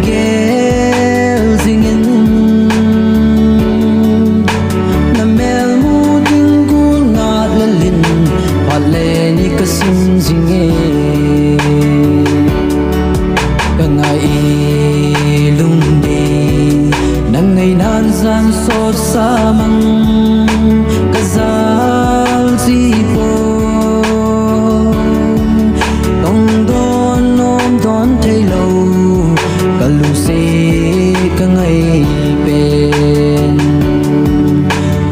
gel zingin na mel mu ding gu nga lalin pale ni kasin zinge kangai lung di nang ngay nan san sot samang kazal zipo tong don nom don thay lâu kalu se kangai pen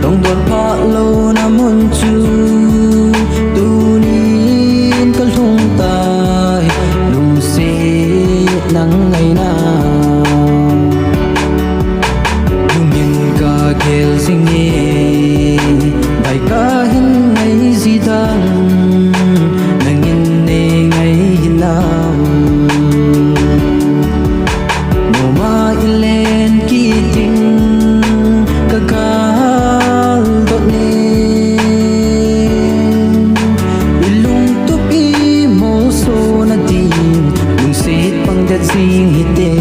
tong don pa lâu na mun chu tunin kalung tai lung se nang ngay na gel singe bai ka hin ngai zidang nangin ne ngai hinam no ma ilen ki ting ka kal dot ne ilung tu pi mo so na din lung sit pang dat sing hite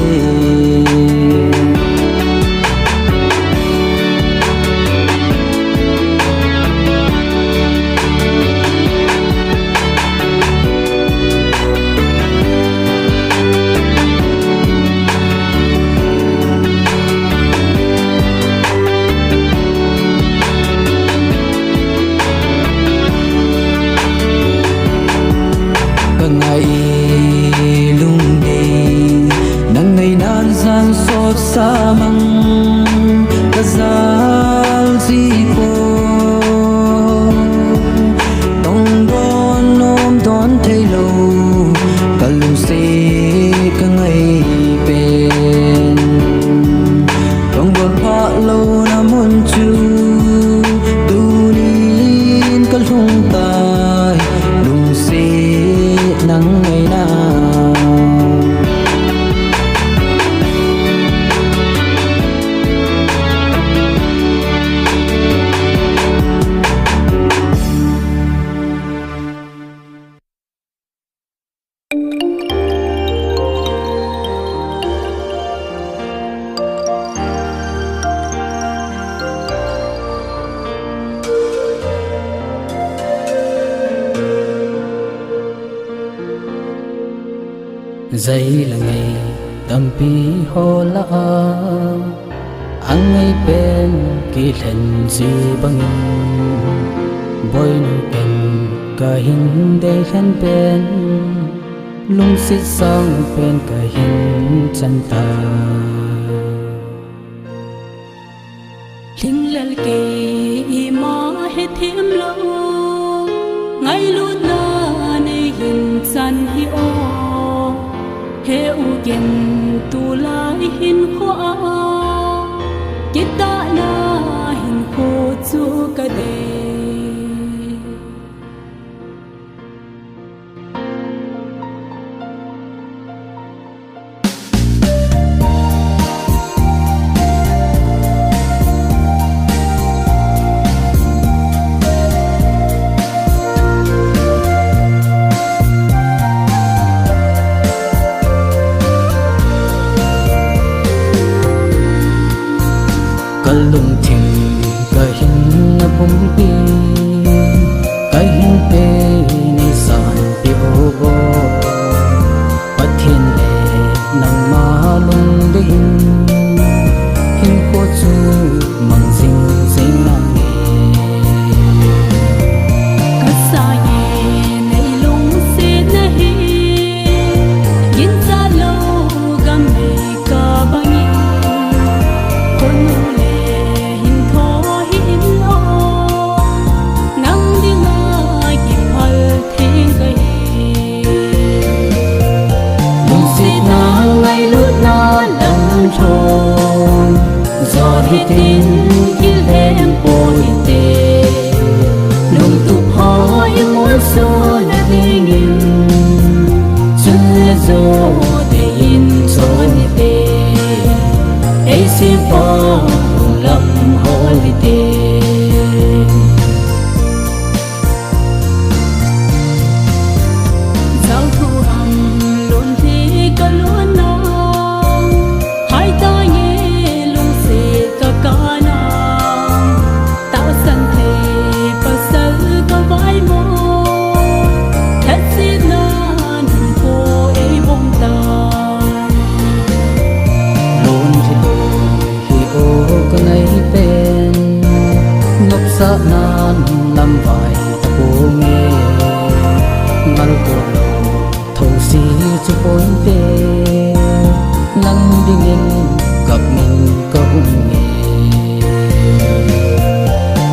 ngày lung đi nang ngày nan san sot sa mang kazal zipo tong don nom don thay lâu kalung se ka ngày pen tong don pa lâu na mun chu tunin kalung tai lung se nắng ngày nào dây là ngày tâm pi hồ la anh ấy bên kỳ lần gì bằng bôi nụ tình cả hình để khen bên lung xít sang bên cả hình chân ta linh lal kê mà hết thêm lâu ngay lúc na này hình chân hi ô heu gen tu lai hin kho a kita na hin kho chu ka de lung thình cả hình na bum pi cả hình pe ni san pi ô bo bắt thiên lệ nang ma lung đinh hình cô chu mang dinh dinh nang ka sa ye nei lung se na hi yin za lo gam me ka bangi kon gió đi tin yêu em bồi tê nung tục hỏi muốn số là đi nghìn chưa gió để in cho đi tê ấy xin bỏ lầm hỏi tê giao thu hằng luôn thì có luôn nó lâm vải ta bố nghe ngal cô lô thâu si chu bối tê nắng đi nghìn gặp mình câu nghe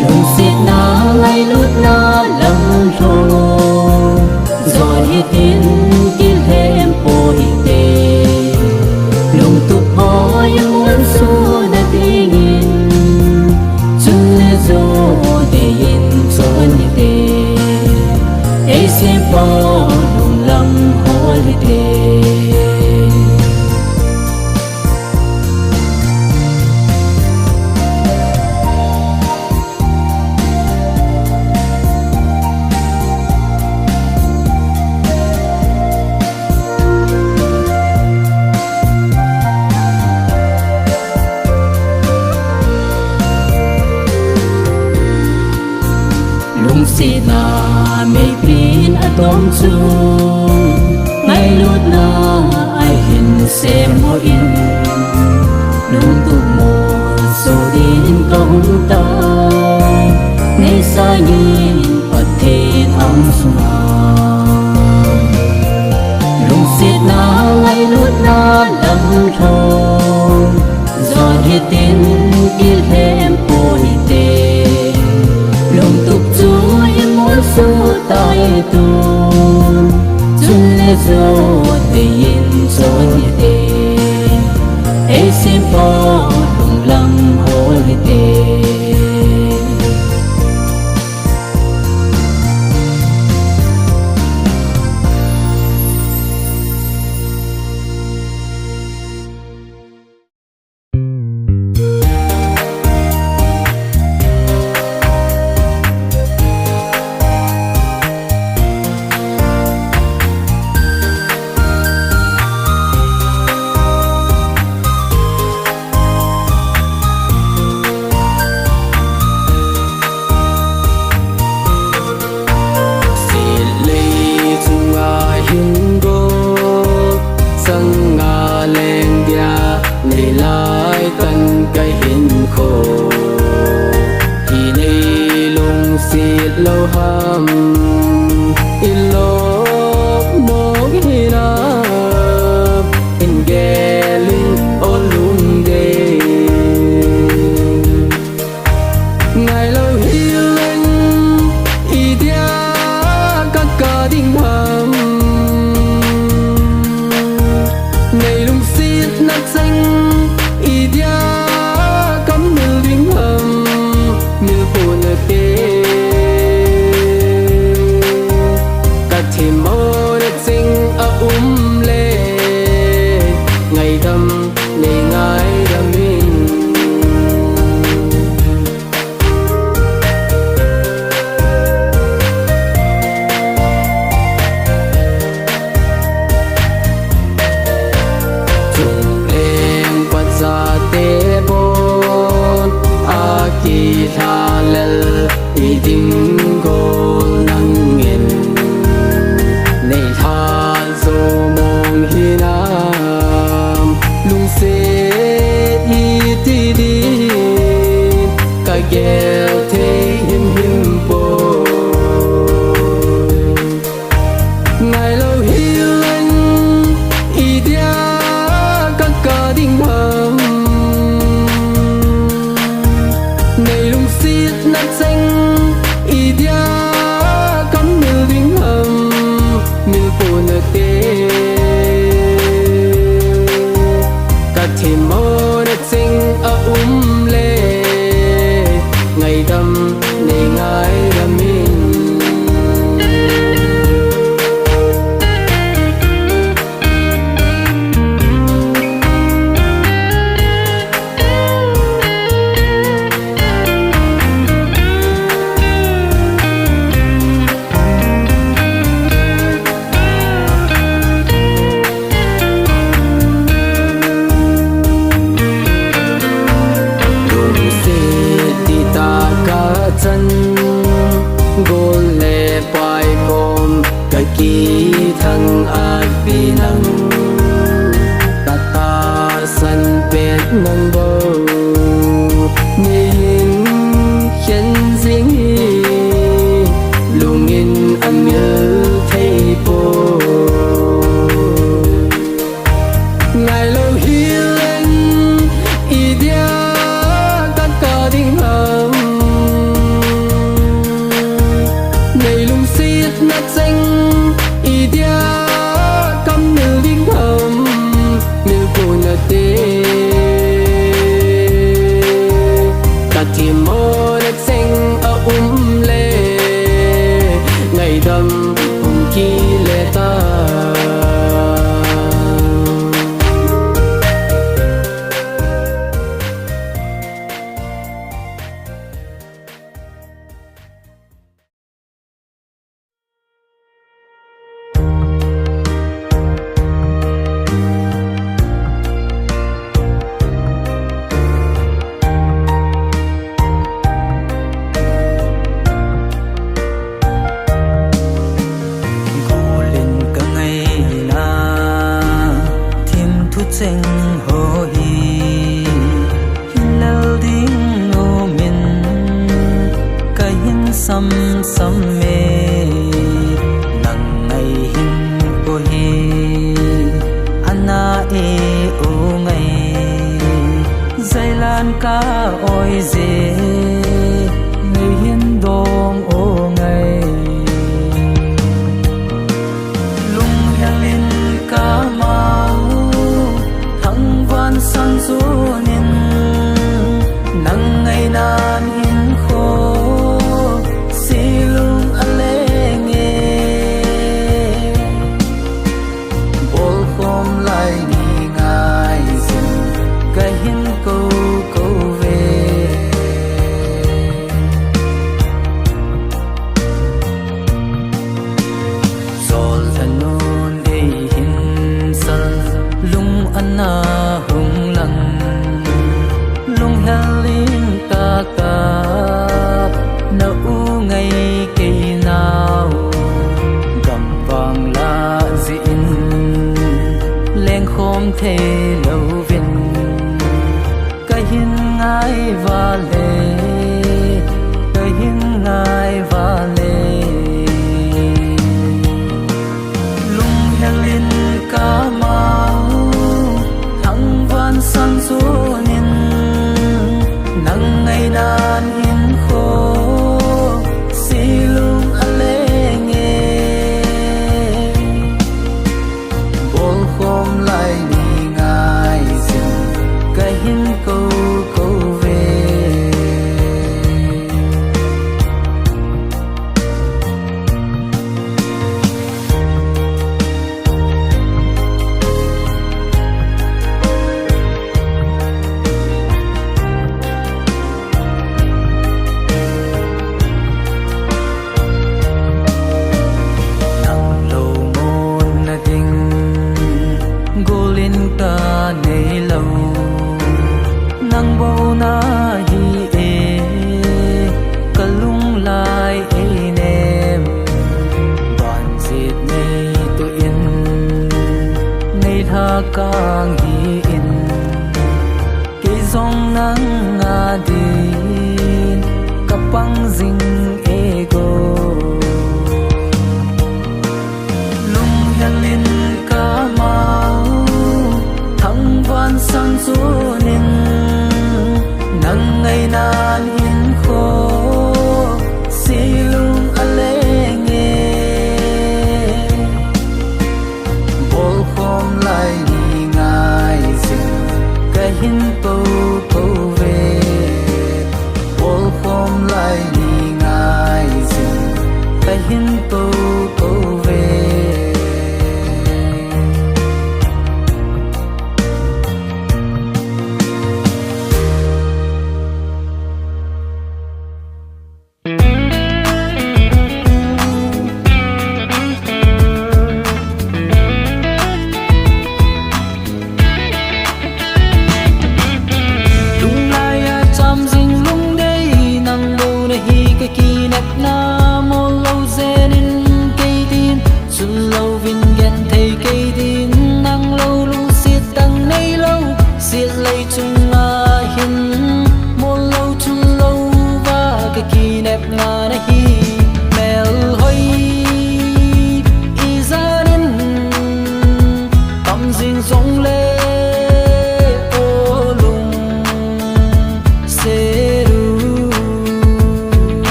lung xịt na ngay lút na lâm rô rồi tin kil hem po ite lung tu hỏi muốn su đã tingin chun le zo de yin son ite ai sim po lung lam holiday lung xịt na mây pin atom chung ngay lút na ai hin xem ho in lung tu mo so din công ta ngay sa nhìn bật thiên âm suna lung xịt na ngay lút na lâm thong gió hiệt tin kil hem po ite lung tục chúa yên muốn su tay tu chun le zo de yin so ni de ai sim po lung lam holiday lâu ham in lo mo hi na in ge linh ôn lung de ngày lâu hi lên i dia các ca đinh ham ngày lung xiết nát xanh i dia cắm mil đinh ham mil buồn ở kia thì mơ đất sinh ở lê ngày thầm để ngài đam mình chung em bắt ra tế bồn a kỳ tha lel i tình cô nắng nghiền này tha dô mong hi nam lung se i ti đi cả gheo thế him him bồi ngày lâu hi lên i dia các ca đinh hầm này lung xiết nát xanh i dia cắm mil đinh hầm mil buồn ở tê cả thì mơ đất sinh ở lê ngày đâm này ngài đâm mình chân gôn lệ bài gồm cái kỳ thằng ác vì năng ta sân biết năng bầu nhìn khiến riêng te ta chỉ mơ đất xanh ở lệ ngày đầm khi lệ ta sing ho hi hilal ding o min ka hin sam sam me nang ngai hin ko hi ana e o ngai zai lan ka oi ze ngai hin dong o ngai lung helin ka ma san su nin nang ngày nan in kho silung alenge bol khom lai ni ngai sin ka hin ko ko ve sol thanon e hin sal lung anna na u ngày cây nào gầm vàng la dịn lên khom thế lâu viên cái hin ngài và lệ cái hin ngài và lệ lung helin ca mau thăng van san su nin nang ngày nan in kho silung alenge bol khom lai ni ngai sin ka hin ko ko ve nei lâu nang bo na hi e kalung lai e nem ban zit nei to in nei tha kang hi in ke zong nang nga din kapang zing ego lung helin ka mau van san su nin nang ngày nan in kho silung alenge bol khom lai ni ngai sin ka hin po po ve bol khom lai ni ngai sin ka hin po po ve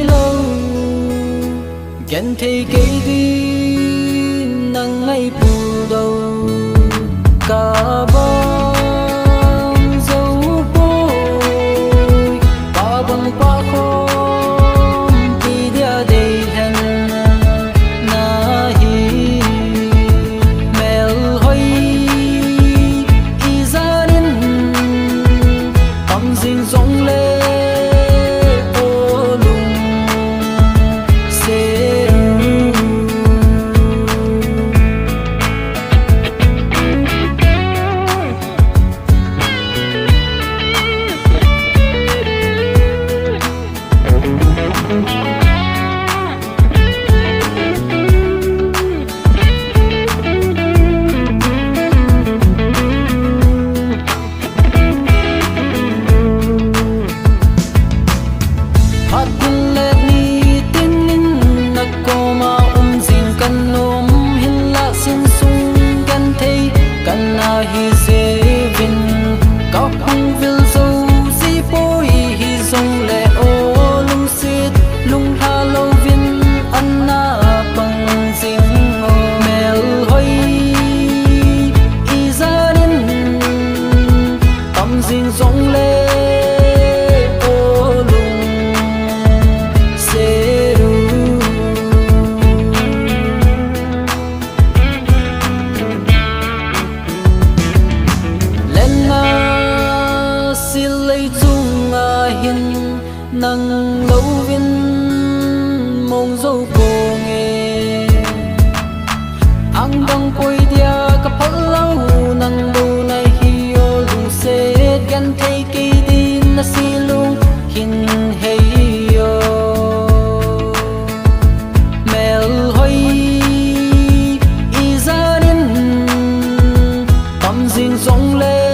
lâu gen thấy cái đi nắng ngày phù đầu cả bóng dấu bôi ba bằng ba khom thì dia đây hen na hi mel hoi izanin tâm dinh rong lên hi zevin có không vil dâu di bôi hi dòng lệ ô lung sit lung tha lâu vin anna bằng dinh ô mel hoi izanin tâm dinh dòng lệ ô lung seru nang lâu vin mong dâu cô nghe ang bang quay dia kapal lâu nang lâu nay hiyo lung se gan thấy cây din na silung hin heyo mel hoi izanin tâm dinh rong lên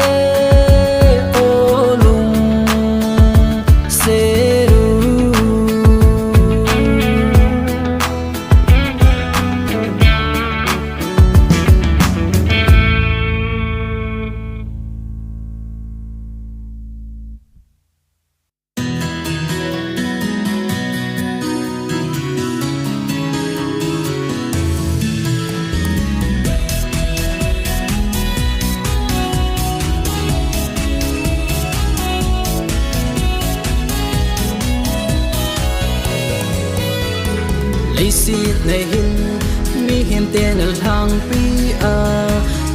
si này hin mi hiểm tên ở thang pi a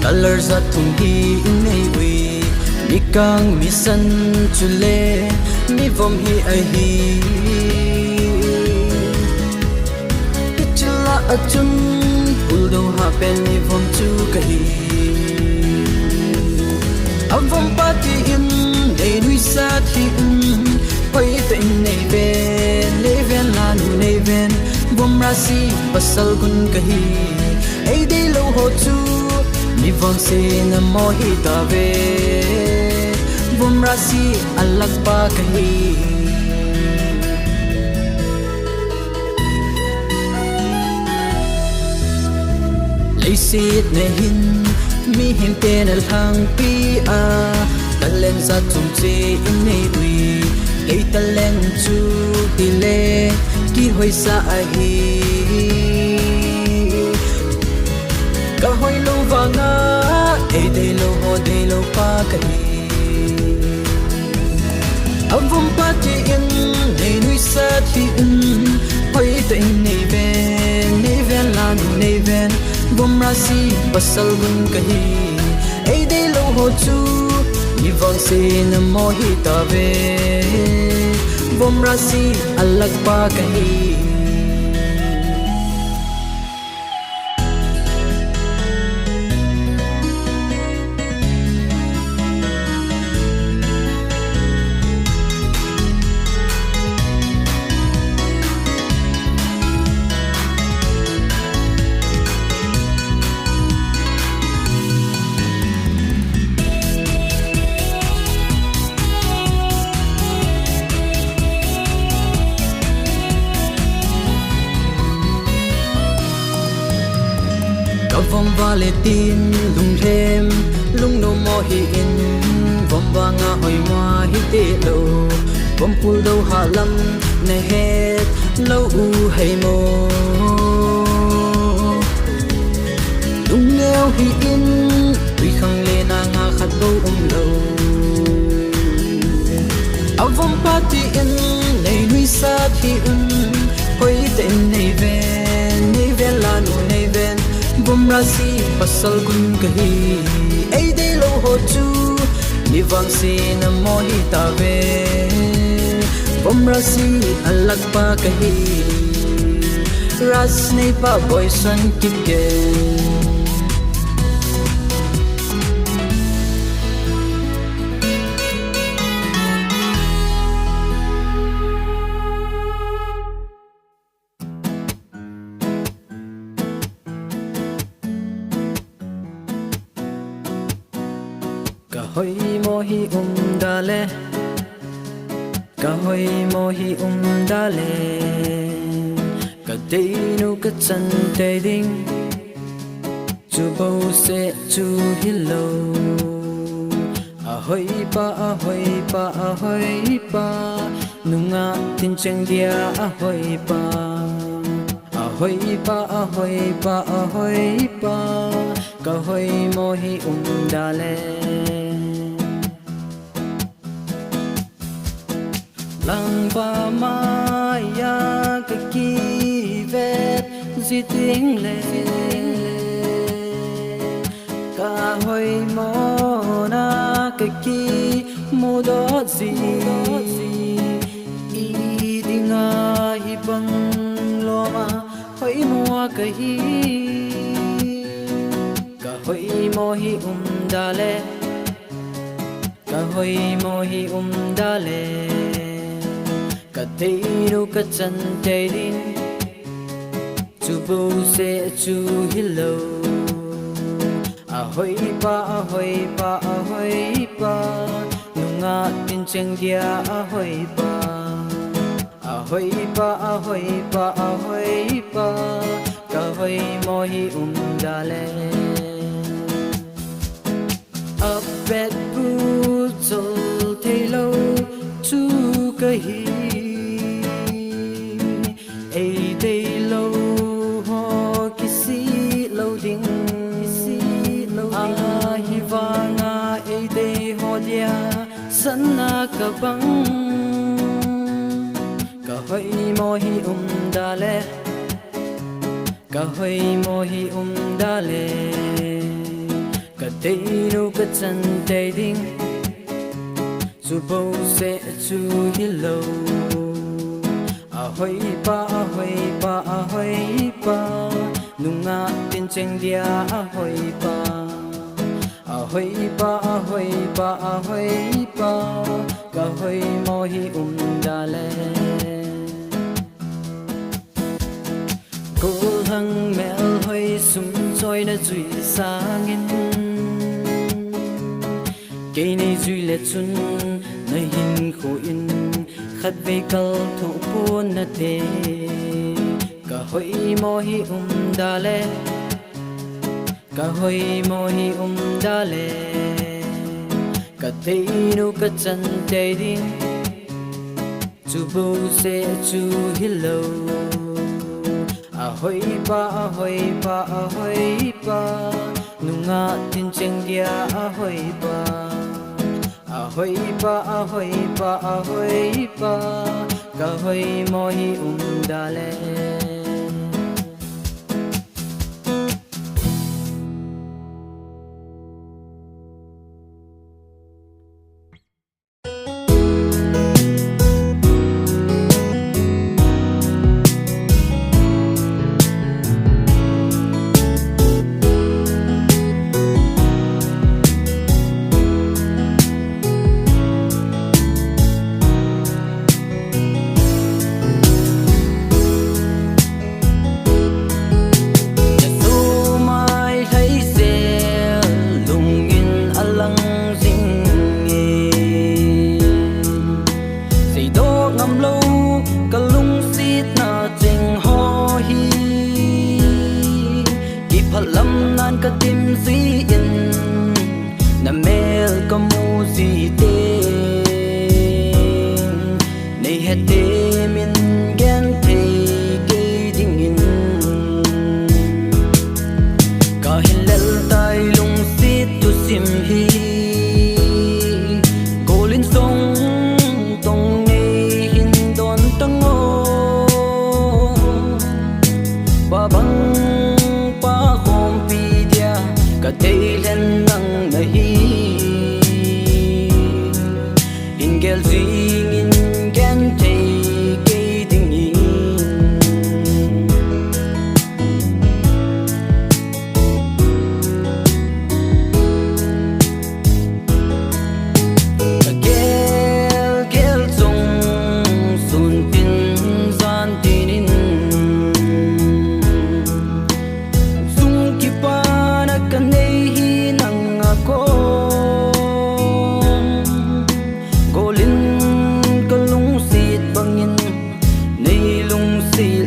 color za thung hi nei wi mi kang mi san chule mi vom hi ai hi chula a chun pul do ha pen mi vom chu ka hi am vom pa ti in nei nui sa thi pai te nei ven la nu nei ven vom rasi pasal gun kahi ei de lo ho chu ni vom se na mo hi ta ve vom rasi alak pa kahi lei sit ne hin mi hin ten al hang pi a talen sa chung che in nei wi ei talen chu ti le ki hoi sa hi ka hoi lo vanga e de lo pa ka hi avum pa ti in de nui sa ti hoi te nei ven la nei ven vom rasi pasal gun ka hi e de lo ho chu ni vong se na mo hi ta ve vom rasi alag pa kahi vom vale tin lung thêm lung no mo hi in vom wanga hoi ma hi te lo vom pul do ha lam ne het lo u hay mo hi in tùy khăng lê na nga khát bầu lâu avom party in nei nui sa thi hoi tên nei ven la nu nei ven bum ra si pasal kun kahi ei dei lo ho chu ni vang si na mo hi ta ve bum ra si alak pa kahi ras nei pa boy san kike hoi mo hi dale ka hoi mo hi dale ka dei nu ka chan te ding chu bo se chu hello a hoi pa nunga tin chang dia a hoi pa ka hoi mo hi dale lang ba maya ka ki vet zi ting le ka hoi mo na ka ki mo do zi i dinga hi bang lo ma hoi mo ka hi mo hi dale ka hoi mo hi dale ka dei nu ka chan te ding chu bo se chu hello a hoi pa nunga tin chang dia a hoi pa ka hoi mo hi dale a bet bu chol thei lo chu ka hi ei dei lo ho kisi lo ding a hi wanga ei dei ho dia san na ka bang ka hoi mo hi dale ka hoi mo hi dale ka dei nu ka chan te ding chu bo se chu hello a hoi pa nunga tin chang dia a hoi pa ka hoi mo hi dale cô hăng mel hoi sum choi na chui sangin cây này duy lệ chun nơi hin khổ in khát về câu thủ buồn na te cả hoi mo hi dale cả hoi mo hi dale cả tây nu cả chân tây ding chu bo se chu hello a hoi pa nunga tin chang dia a hoi pa ka hoi mo hi dale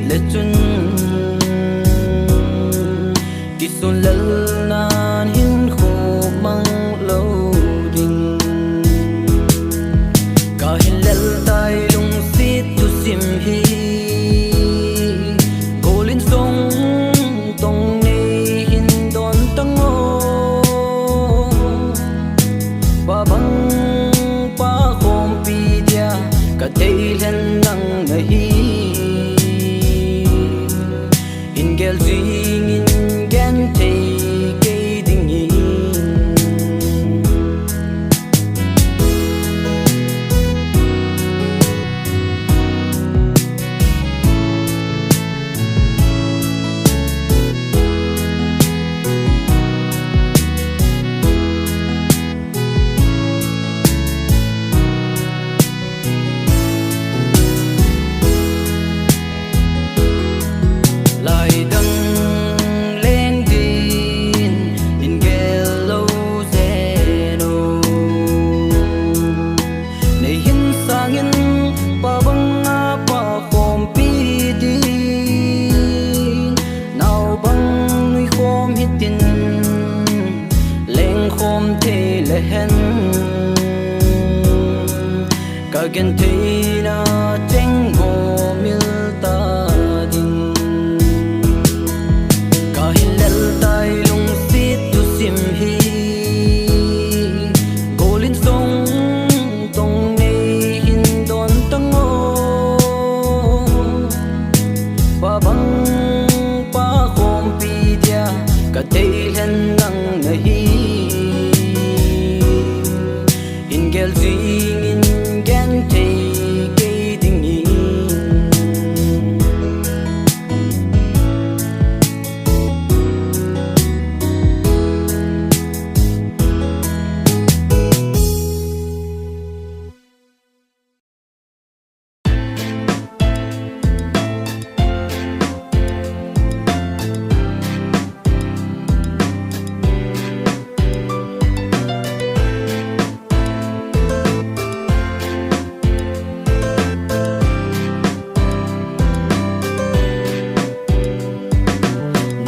lệ chun kỳ xuân lân nan hin khô mang lâu đình cả hin lel tai lung xít tu sim hi cô linh sông tông ni hin đón tăng ô ba băng ba khom pi dia cả đây lên nắng ngày in gel duyên in gan thấy cây đình nhìn lại đăng lên tin in gelo zeno này hin sang in pa bang na pa khom pi di nào bang nuôi khom hit tin leng khom te le hen cả gen te na cheng ho mil ta din cả hin lel tai lung xít tu sim hi cô linh sông tông nei hin đón tăng ô ba băng ba khom pi dia cả đây lên nắng ngày in gel duyên in gan thấy cây đình nhìn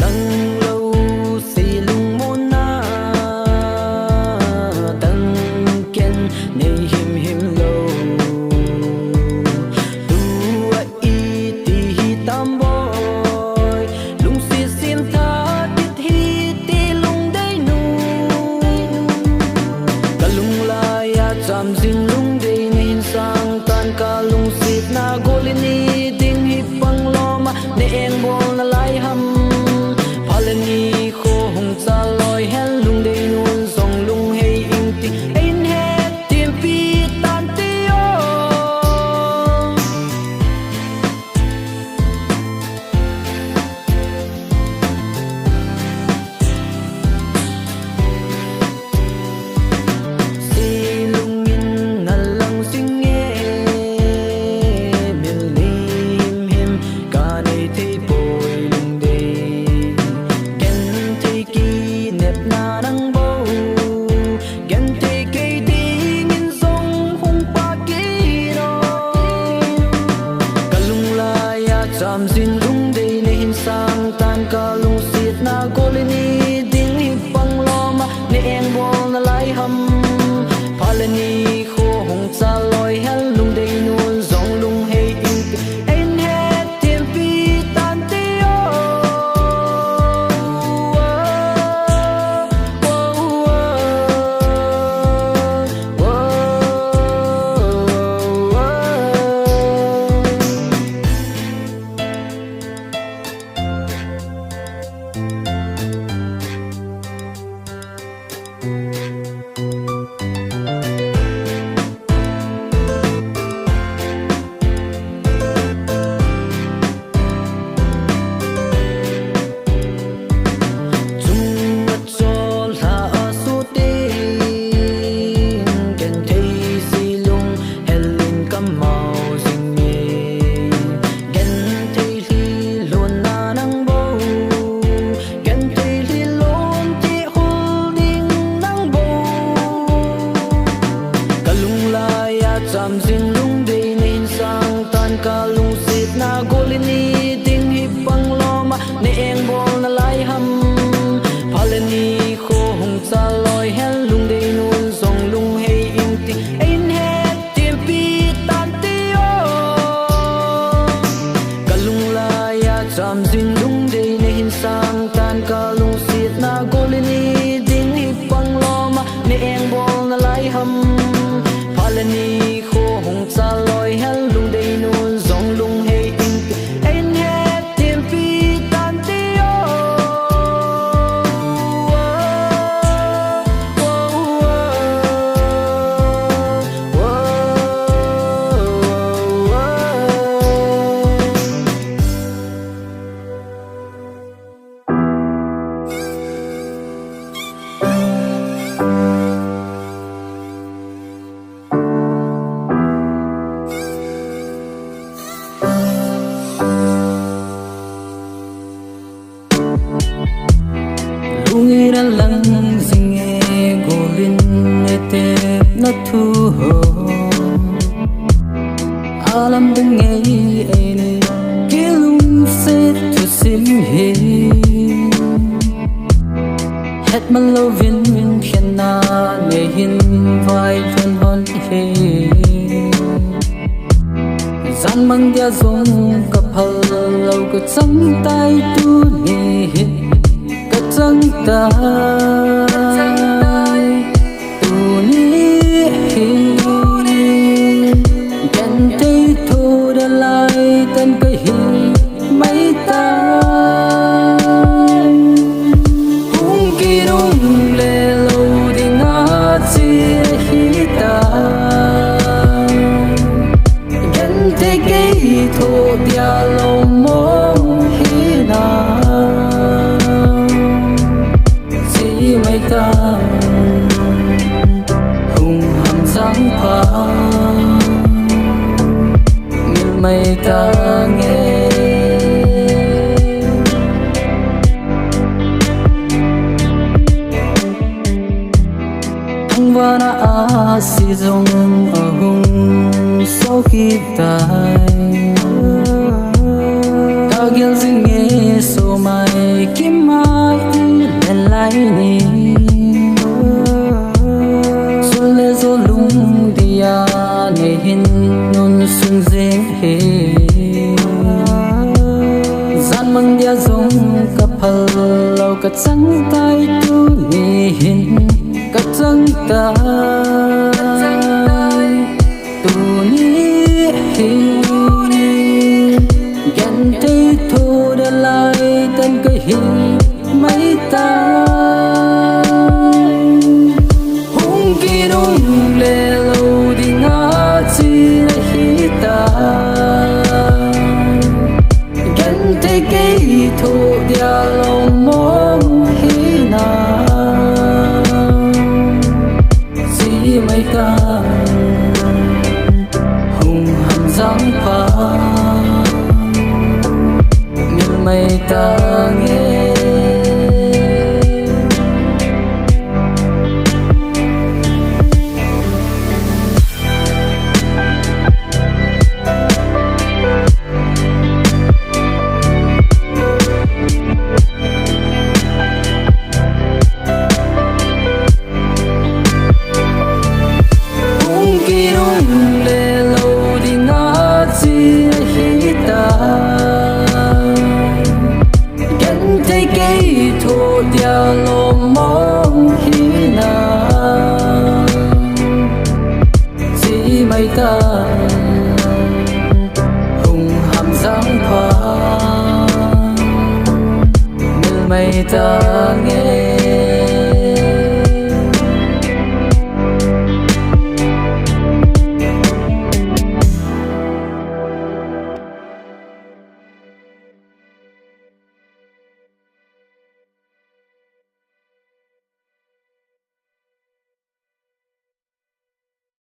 nắng lâu xì lung môn na tăng ken nei him him lâu tu a i ti hi tam boy lung xì sim tha tít hi ti lung dai nu ka lung la ya cham zin lung dei nei sang tan ka lung xít na golini ding hi pang loma ne eng bol na lai ham palani kho hong cha loi hel lung dei nun song lung hei ing ti ein het tim pi tan ti o si lung in na lang sing nghe mil lim him ka nei thei boi lung dei gen thei ki nep na nang bo gen thei cây ding in song hong pa ki no ka lung la ya cham zin lung dei ne hin sang tan ka lung sit na golini ding hi pang loma ne eng bol na lai ham palani kho hong cha loi hel lung dei nun zong lung hei ing ein het tim pi tan ti o chung a chol ha a su tin gen thei si lung helin kam mau sing me gen thei li lon na nang bo gen thei li lon ti hul ding nang bo ka lung la ya cham zin lung dei nen sang tan ka lung sit na golini ding ne eng bol na lai ham phalani kho hung cha loi hel lung dei nun song lung hei in ti ein he tim pi tan ti o kalung la ya cham zin lung dei ne hin sang tan kalung sit na golini ding hi pang loma ne eng bol na lai ham phalani kho hung cha loi hel lung dei nun song lung hei in ti ein he tim pi tan ti o Lungira lang singe golin ete na thu ho alam dengai ene kilung se tu sim he het man lovin phian na ne hin vai thon hon he zan mang dia zong ka phal lo ko chang tai tu ni chẳng tai tu ni gần thấy thu đã lại tên cái hình mấy ta hung kỳ đông lệ lâu đi ngã chi hi ta gần thấy cái thu dia lâu mong hi na ta hùng hầm sáng pha miền mây ta nghe thăng va na a si dong a hùng sau khi tai ta gel ding nghe so mai kim mai lên lại ni ne hin nun sun zeng he zan mang dia zong ka phal lo ka chang tai tu ni hin ka chang tai tu ni hin gan thấy thu đã lại tên cái hình mấy ta hung kỳ đông lệ chi hi ta gần thấy cái thu dia lòng mong hi na si mấy ta hùng hầm dáng pha miền mây ta nghe ta hùng hầm dáng pha miền mây ta nghe